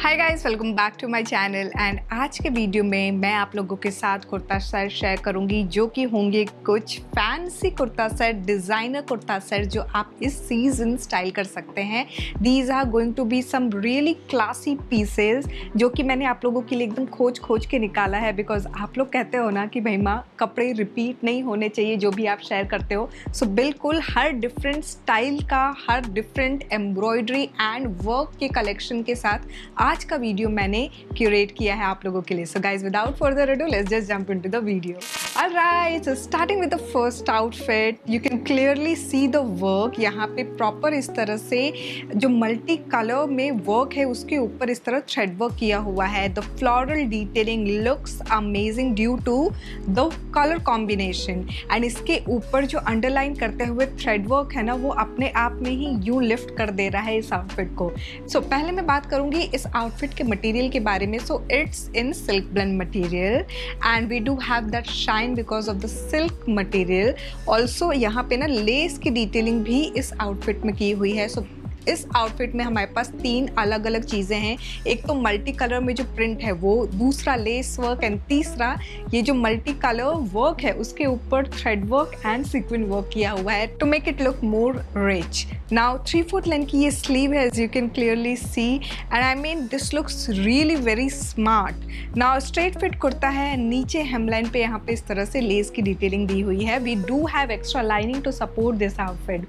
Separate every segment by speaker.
Speaker 1: Hi guys, welcome back to my channel. And आज के video में मैं आप लोगों के साथ कुर्ता सेट शेयर करूंगी जो कि होंगे कुछ fancy kurta set, designer kurta set जो आप इस सीजन स्टाइल कर सकते हैं। These are going to be some really classy pieces जो कि मैंने आप लोगों के लिए एकदम खोज के निकाला है, बिकॉज आप लोग कहते हो ना कि भाई माँ कपड़े रिपीट नहीं होने चाहिए जो भी आप शेयर करते हो। सो बिल्कुल हर डिफरेंट स्टाइल का, हर डिफरेंट एम्ब्रॉयडरी एंड वर्क के कलेक्शन के साथ आज का वीडियो मैंने क्यूरेट किया है आप लोगों के लिए। So guys, without further ado let's just jump into the video. Alright, so starting with the first outfit, you can clearly see the work. यहाँ पे प्रॉपर इस तरह से जो मल्टी कलर में वर्क है उसके ऊपर इस तरह थ्रेड वर्क किया हुआ है। The floral detailing looks amazing due to the colour combination. And इसके ऊपर जो अंडरलाइन करते हुए थ्रेड वर्क है ना, वो अपने आप में ही यूं लिफ्ट कर दे रहा है इस आउटफिट को। सो पहले मैं बात करूंगी इस आउटफिट के मटेरियल के बारे में। So it's in silk blend material and we do have that shine because of the silk material. Also यहाँ पे ना लेस की डिटेलिंग भी इस आउटफिट में की हुई है। सो इस आउटफिट में हमारे पास तीन अलग अलग चीज़ें हैं। एक तो मल्टी कलर में जो प्रिंट है वो, दूसरा लेस वर्क एंड तीसरा ये जो मल्टी कलर वर्क है उसके ऊपर thread work and sequence work किया हुआ है to make it look more rich. Now 3/4 length की ये स्लीव है, as you can clearly see, and I mean this looks really very smart. Now straight fit kurta है, नीचे हेमलाइन पे यहाँ पे इस तरह से लेस की डिटेलिंग दी हुई है। We do have extra lining to support this outfit.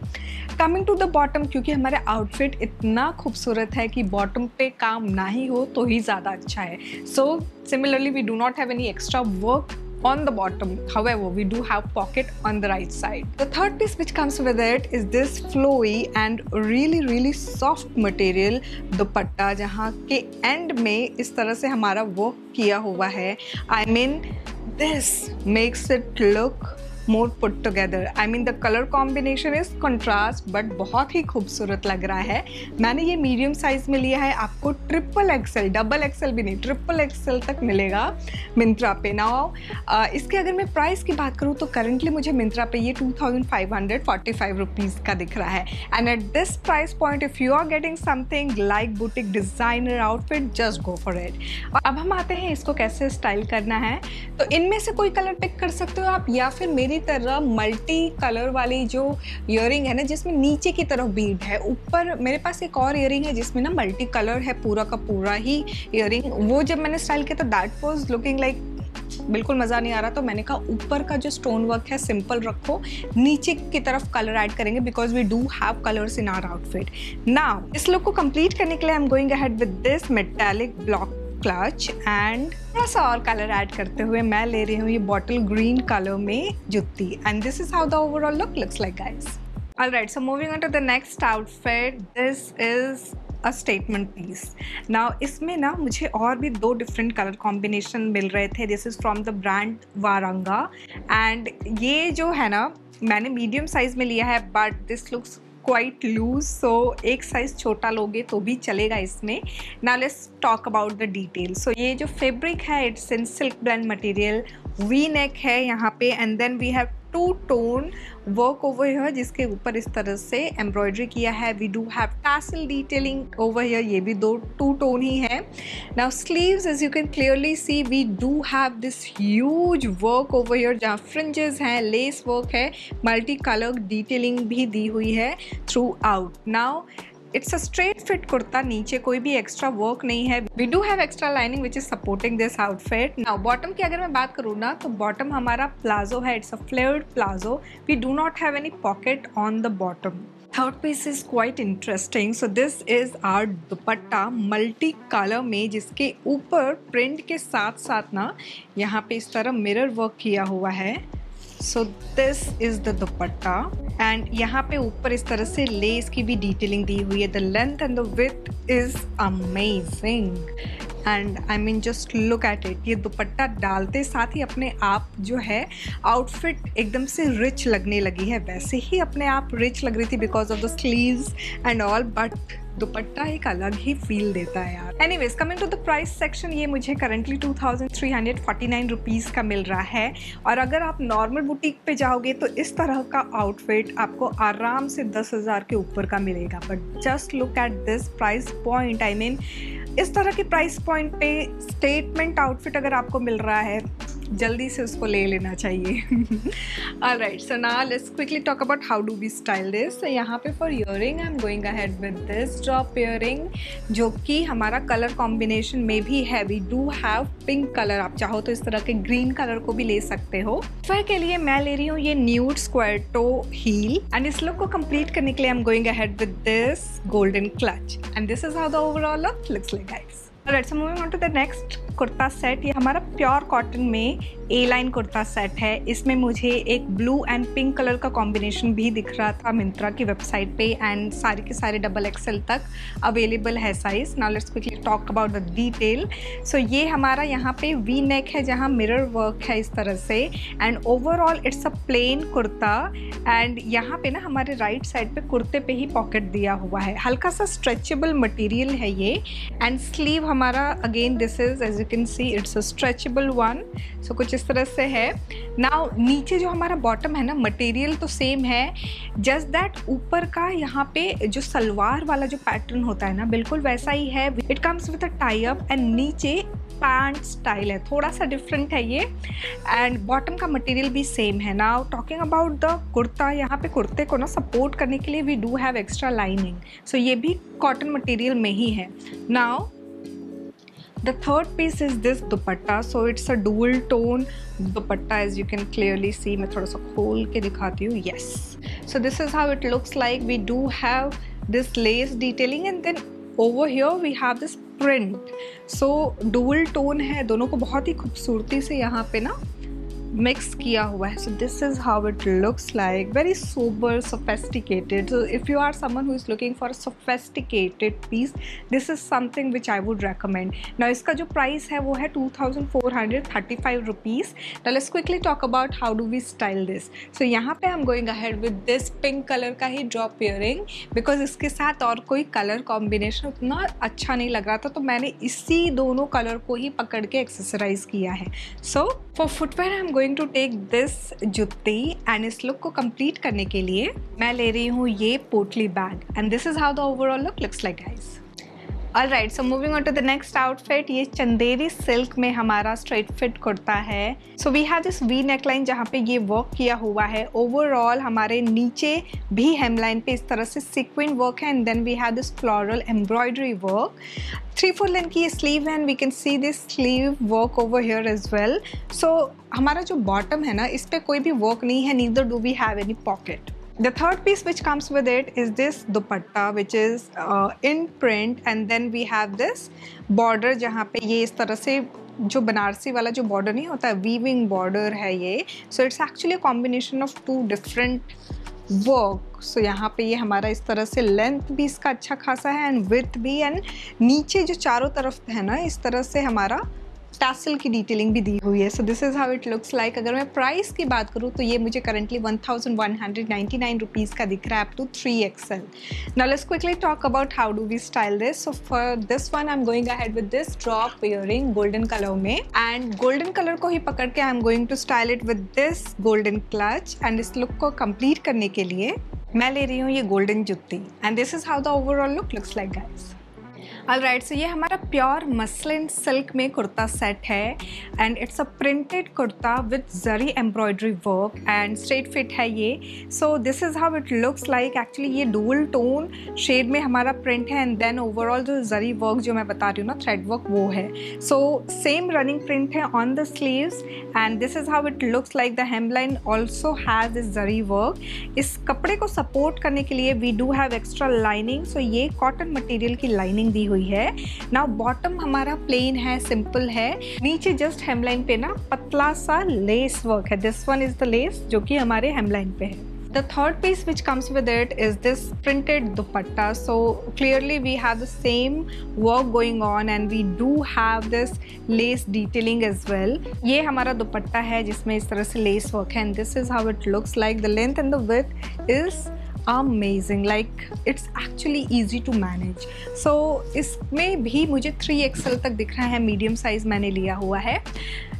Speaker 1: Coming to the bottom, क्योंकि हमारे आउटफिट इतना खूबसूरत है कि बॉटम पे काम ना ही हो तो ही ज़्यादा अच्छा है। So similarly we do not have any extra work on the bottom, however we do have pocket on the right side. The third piece which comes with it is this flowy and really soft material दुपट्टा, जहाँ के and में इस तरह से हमारा work किया हुआ है। I mean this makes it look more put together. I mean the color combination is contrast but बहुत ही खूबसूरत लग रहा है। मैंने ये मीडियम साइज में लिया है, आपको XXL, XXL भी नहीं, XXL तक मिलेगा मिंत्रा पे। नाउ इसके अगर मैं प्राइस की बात करूँ तो करंटली मुझे मिंत्रा पे ये 2545 रुपीज़ का दिख रहा है। And at this price point if you are getting something like boutique designer outfit, just go for it. और अब हम आते हैं इसको कैसे स्टाइल करना है। तो इनमें से कोई कलर पिक कर सकते हो आप, या फिर मेरी तरह मल्टी कलर वाली जो ईयरिंग है ना जिसमें नीचे की तरफ बीड है, ऊपर मेरे पास एक और ईयरिंग है जिसमें ना मल्टी कलर है पूरा का पूरा ही ईयरिंग। वो जब मैंने स्टाइल किया तो दैट वाज लुकिंग लाइक बिल्कुल मज़ा नहीं आ रहा, तो मैंने कहा ऊपर का जो स्टोन वर्क है सिंपल रखो, नीचे की तरफ कलर ऐड करेंगे because we do have colours in our outfit. Now इस लुक को कंप्लीट करने के लिए I am going ahead with this metallic block clutch and थोड़ा सा और कलर ऐड करते हुए मैं ले रही हूँ ये बॉटल ग्रीन कलर में jutti. And this is how the overall look looks like guys. Alright, so moving on to the next outfit, this is a statement piece. Now इसमें ना मुझे और भी दो डिफरेंट कलर कॉम्बिनेशन मिल रहे थे। This is from the brand Waranga and ये जो है ना मैंने मीडियम साइज में लिया है, but this looks quite loose, so एक साइज छोटा लोगे तो भी चलेगा इसमें। Now let's talk about the detail. So ये जो फैब्रिक है it's in silk blend material, V neck है यहाँ पे, and then we have two tone work over here जिसके ऊपर इस तरह से एम्ब्रॉयडरी किया है। We do have tassel detailing over here, ये भी टू टोन ही है। Now sleeves, as you can clearly see, we do have this huge work over here जहाँ फ्रिंजेस हैं, लेस वर्क है, मल्टी कलर डिटेलिंग भी दी हुई है throughout. Now it's a straight fit kurta, नीचे कोई भी एक्स्ट्रा वर्क नहीं है। We do have extra lining which is supporting this outfit. Now bottom की अगर मैं बात करूँ ना तो बॉटम हमारा प्लाजो है, it's a flared palazzo. We do not have any pocket on the bottom. Third piece is quite interesting. So this is our dupatta multi colour में, जिसके ऊपर प्रिंट के साथ साथ ना यहाँ पे इस तरह मिरर वर्क किया हुआ है। So this is the dupatta and यहाँ पे ऊपर इस तरह से लेस की भी डिटेलिंग दी हुई है। The length and the width is amazing and I mean just look at it. ये दुपट्टा डालते साथ ही अपने आप जो है आउटफिट एकदम से रिच लगने लगी है। वैसे ही अपने आप रिच लग रही थी because of the sleeves and all, but dupatta एक अलग ही फील देता है यार। Anyways, coming to the price section, ये मुझे करंटली 2349 रुपीज़ का मिल रहा है। और अगर आप नॉर्मल बुटीक पे जाओगे तो इस तरह का आउटफिट आपको आराम से 10,000 के ऊपर का मिलेगा। But just look at this price point, I mean इस तरह के प्राइस पॉइंट पे स्टेटमेंट आउटफिट अगर आपको मिल रहा है, जल्दी से उसको ले लेना चाहिए। Alright, so now let's quickly talk about how do we style this. So यहाँ पे for earring I'm going ahead with this drop earring, जो कि हमारा कलर कॉम्बिनेशन में भी है। We do have pink colour, आप चाहो तो इस तरह के ग्रीन कलर को भी ले सकते हो। फर के लिए मैं ले रही हूँ ये nude square toe heel, and इस लुक को कंप्लीट करने के लिए I'm going ahead with this golden clutch, and this is how the overall look looks like, guys. Alright, so moving on to the next kurta set. ये हमारा pure cotton में ए line kurta set है। इसमें मुझे एक ब्लू एंड पिंक कलर का combination भी दिख रहा था मिंत्रा की वेबसाइट पे, एंड सारे के सारे XXL तक अवेलेबल है size. Now let's quickly talk about the detail. So ये हमारा यहाँ पे वी नेक है जहाँ मिरर वर्क है इस तरह से, and overall it's a plain kurta, and यहाँ पे ना हमारे राइट साइड पे कुर्ते पे ही पॉकेट दिया हुआ है। हल्का सा स्ट्रेचेबल मटेरियल है ये, एंड स्लीव हमारा again this is as you can see it's a stretchable one. So कुछ इस तरह से है। नाउ नीचे जो हमारा बॉटम है ना, मटेरियल तो सेम है, जस्ट दैट ऊपर का यहाँ पे जो सलवार वाला जो पैटर्न होता है ना, बिल्कुल वैसा ही है। It comes with a tie up, and नीचे पैंट स्टाइल है, थोड़ा सा डिफरेंट है ये, एंड बॉटम का मटेरियल भी सेम है। Now talking about the kurta, यहाँ पे कुर्ते को ना सपोर्ट करने के लिए we do have extra lining, so ये भी कॉटन मटेरियल में ही है। नाउ the third piece is this dupatta, so it's a dual tone dupatta as you can clearly see. मैं थोड़ा सा खोल के दिखाती हूँ। Yes, so this is how it looks like. We do have this lace detailing, and then over here we have this print. So dual tone है, दोनों को बहुत ही खूबसूरती से यहाँ पे ना मिक्स किया हुआ है। So this is how it looks like, very sober sophisticated. So if you are someone who is looking for a sophisticated piece, this is something which I would recommend. Now इसका जो price है वो है 2435 rupees. Now let's quickly talk about how do we style this. So यहाँ पे I am going ahead with this pink colour का ही drop earring, because इसके साथ और कोई कलर कॉम्बिनेशन उतना अच्छा नहीं लग रहा था, तो मैंने इसी दोनों कलर को ही पकड़ के एक्सेसराइज किया है। So for footwear I am going to take this jutti, and इस लुक को कंप्लीट करने के लिए मैं ले रही हूँ ये potli bag, and this is how the overall look looks like, guys. Alright, so moving on to the next outfit, ये चंदेरी सिल्क में हमारा स्ट्रेट फिट कुर्ता है। So we have this V neckline जहाँ पे ये वर्क किया हुआ है। ओवरऑल हमारे नीचे भी हेमलाइन पे इस तरह से सीक्वेंट वर्क है, and then we have this floral embroidery work. 3/4 length की ये स्लीव है, and we can see this sleeve work over here as well. So हमारा जो बॉटम है ना, इस पर कोई भी वर्क नहीं है, neither do we have any pocket. The third piece which comes with it is this dupatta, which is in print, and then we have this border जहाँ पे ये इस तरह से जो बनारसी वाला जो border नहीं होता, weaving border है ये। So it's actually a combination of two different work. So यहाँ पे ये हमारा इस तरह से लेंथ भी इसका अच्छा खासा है, एंड विड्थ भी, एंड नीचे जो चारों तरफ है ना, इस तरह से हमारा टैसल की डिटेलिंग भी दी हुई है। So this is how it looks like. अगर मैं प्राइस की बात करूँ तो ये मुझे करंटली 1199 रुपीज़ का दिख रहा है, up to 3XL। Now let's quickly talk about how do we style this. So for this one I am going ahead with this drop earring golden colour में, एंड गोल्डन कलर को ही पकड़ के I am going to style it with this golden clutch, and इस look को complete करने के लिए मैं ले रही हूँ ये गोल्डन जुत्ती, and this is how the overall look looks like, guys. Alright, so ये हमारा प्योर मसलिन सिल्क में कुर्ता सेट है, and it's a printed kurta with zari embroidery work, and straight fit है ये। So this is how it looks like. Actually ये dual tone shade में हमारा print है, एंड देन ओवरऑल जो जरी वर्क जो मैं बता रही हूँ ना, थ्रेड वर्क, वो है। सो सेम रनिंग प्रिंट है on the sleeves, and this is how it looks like. The hemline also has this zari work. इस कपड़े को सपोर्ट करने के लिए we do have extra lining. So ये कॉटन मटेरियल की लाइनिंग दी हुई है। नाउ बॉटम हमारा प्लेन है, सिंपल है, नीचे जस्ट हेमलाइन पे ना पतला सा लेस वर्क है। This one is the lace जो कि हमारे हेमलाइन पे है। The third piece which comes with it is this printed dupatta. So clearly we have the same work going on, and we do have this lace detailing as well. ये हमारा दुपट्टा है जिसमें इस तरह से lace work है, and this is how it looks like. The length and the width is amazing, like it's actually easy to manage. So इसमें भी मुझे 3XL तक दिख रहा है, मीडियम साइज मैंने लिया हुआ है।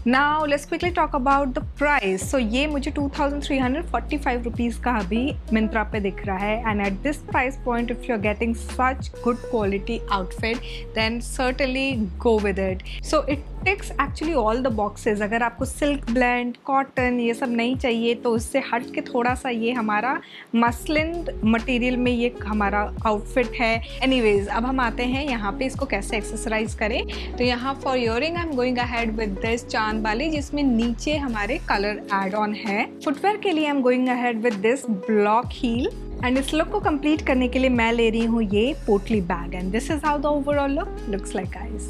Speaker 1: Now let's quickly talk about the price. So ये मुझे 2345 रुपीज़ का अभी मिंत्रा पे दिख रहा है, and at this price point if you are getting such good quality outfit then certainly go with it. So it ticks actually all the boxes. अगर आपको सिल्क ब्लेंड, कॉटन ये सब नहीं चाहिए तो उससे हट के थोड़ा सा ये हमारा मसलिन मटेरियल में ये हमारा आउटफिट है। एनीवेज, अब हम आते हैं यहाँ पे इसको कैसे एक्सेसराइज करें। तो यहाँ for earring I am going ahead with this चांद वाली, जिसमें नीचे हमारे कलर एड ऑन है। फुटवेयर के लिए I am going ahead with this block heel, and इस लुक को कंप्लीट करने के लिए मैं ले रही हूँ ये potli bag, and this is how the overall look looks like guys.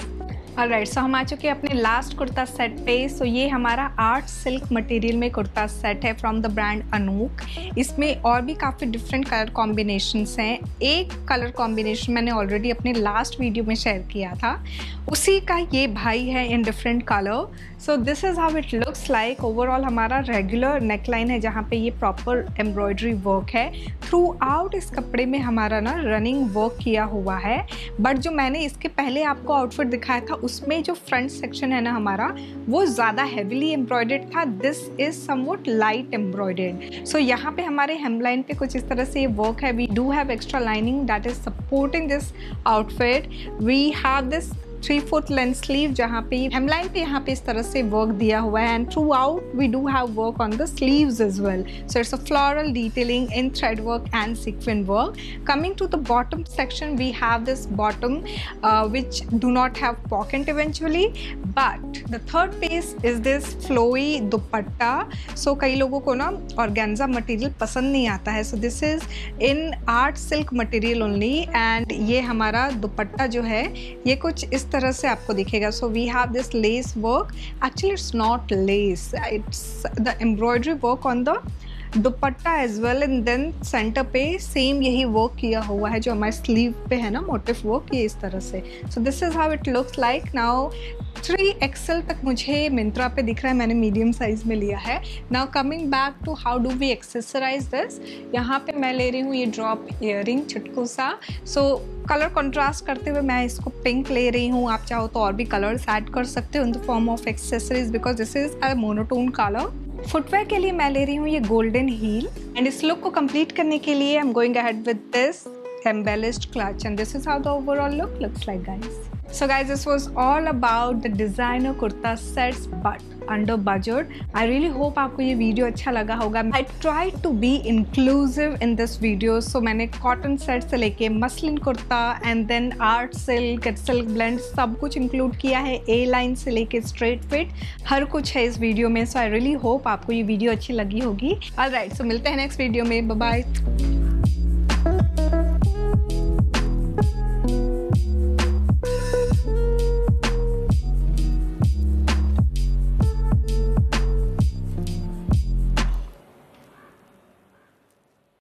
Speaker 1: Alright, so हम आ चुके हैं अपने लास्ट कुर्ता सेट पे। सो ये हमारा आर्ट सिल्क मटेरियल में कुर्ता सेट है फ्रॉम द ब्रांड अनूक। इसमें और भी काफ़ी डिफरेंट कलर कॉम्बिनेशंस हैं। एक कलर कॉम्बिनेशन मैंने ऑलरेडी अपने लास्ट वीडियो में शेयर किया था, उसी का ये भाई है in different colour. So this is how it looks like. Overall हमारा रेगुलर नेकलाइन है जहाँ पे ये प्रॉपर एम्ब्रॉयडरी वर्क है। थ्रू आउट इस कपड़े में हमारा ना रनिंग वर्क किया हुआ है, बट जो मैंने इसके पहले आपको आउटफिट दिखाया था उसमें जो फ्रंट सेक्शन है ना हमारा, वो ज़्यादा हैवीली एम्ब्रॉयडर्ड था। This is something light embroidered. So यहाँ पे हमारे हेमलाइन पे कुछ इस तरह से ये वर्क है। We do have extra lining that is supporting this outfit. We have this 3/4 length sleeve जहाँ पे हेमलाइन पे यहाँ पे इस तरह से वर्क दिया हुआ है, and throughout we do have work on the sleeves as well. So it's a floral detailing in thread work and sequence work. Coming to the bottom section, we have this bottom which do not have pocket eventually, but the third piece is this flowy dupatta. So कई लोगों को ना organza material पसंद नहीं आता है, so this is in art silk material only, and ये हमारा दुपट्टा जो है ये कुछ इस तरह से आपको दिखेगा। So we have this lace work, actually it's not lace, it's the embroidery work on the dupatta as well, and then centre पे सेम यही वर्क किया हुआ है जो हमारे स्लीव पे है ना, मोटिव वर्क, ये इस तरह से। सो this is how it looks like. Now 3XL तक मुझे मिंत्रा पे दिख रहा है, मैंने मीडियम साइज में लिया है। Now coming back to how do we accessorise this. यहाँ पे मैं ले रही हूँ ये ड्रॉप इयरिंग छुटकू सा। सो कलर कंट्रास्ट करते हुए मैं इसको पिंक ले रही हूँ। आप चाहो तो और भी कलर्स ऐड कर सकते हो in the form of accessories, because this is a monotone colour. Footwear के लिए मैं ले रही हूँ ये गोल्डन हील, एंड इस लुक को कंप्लीट करने के लिए I am going ahead with this embellished clutch, and this is how the overall look looks like, guys. So guys, this was all about the designer kurta sets but under budget. I really hope आपको ये video अच्छा लगा होगा। I tried to be inclusive in this video, so मैंने cotton set से लेके muslin kurta and then art silk, silk blend सब कुछ इंक्लूड किया है। ए लाइन से लेके स्ट्रेट फिट हर कुछ है इस वीडियो में। सो आई रियली होप आपको ये वीडियो अच्छी लगी होगी। ऑलराइट, सो मिलते हैं नेक्स्ट वीडियो में। Bye bye.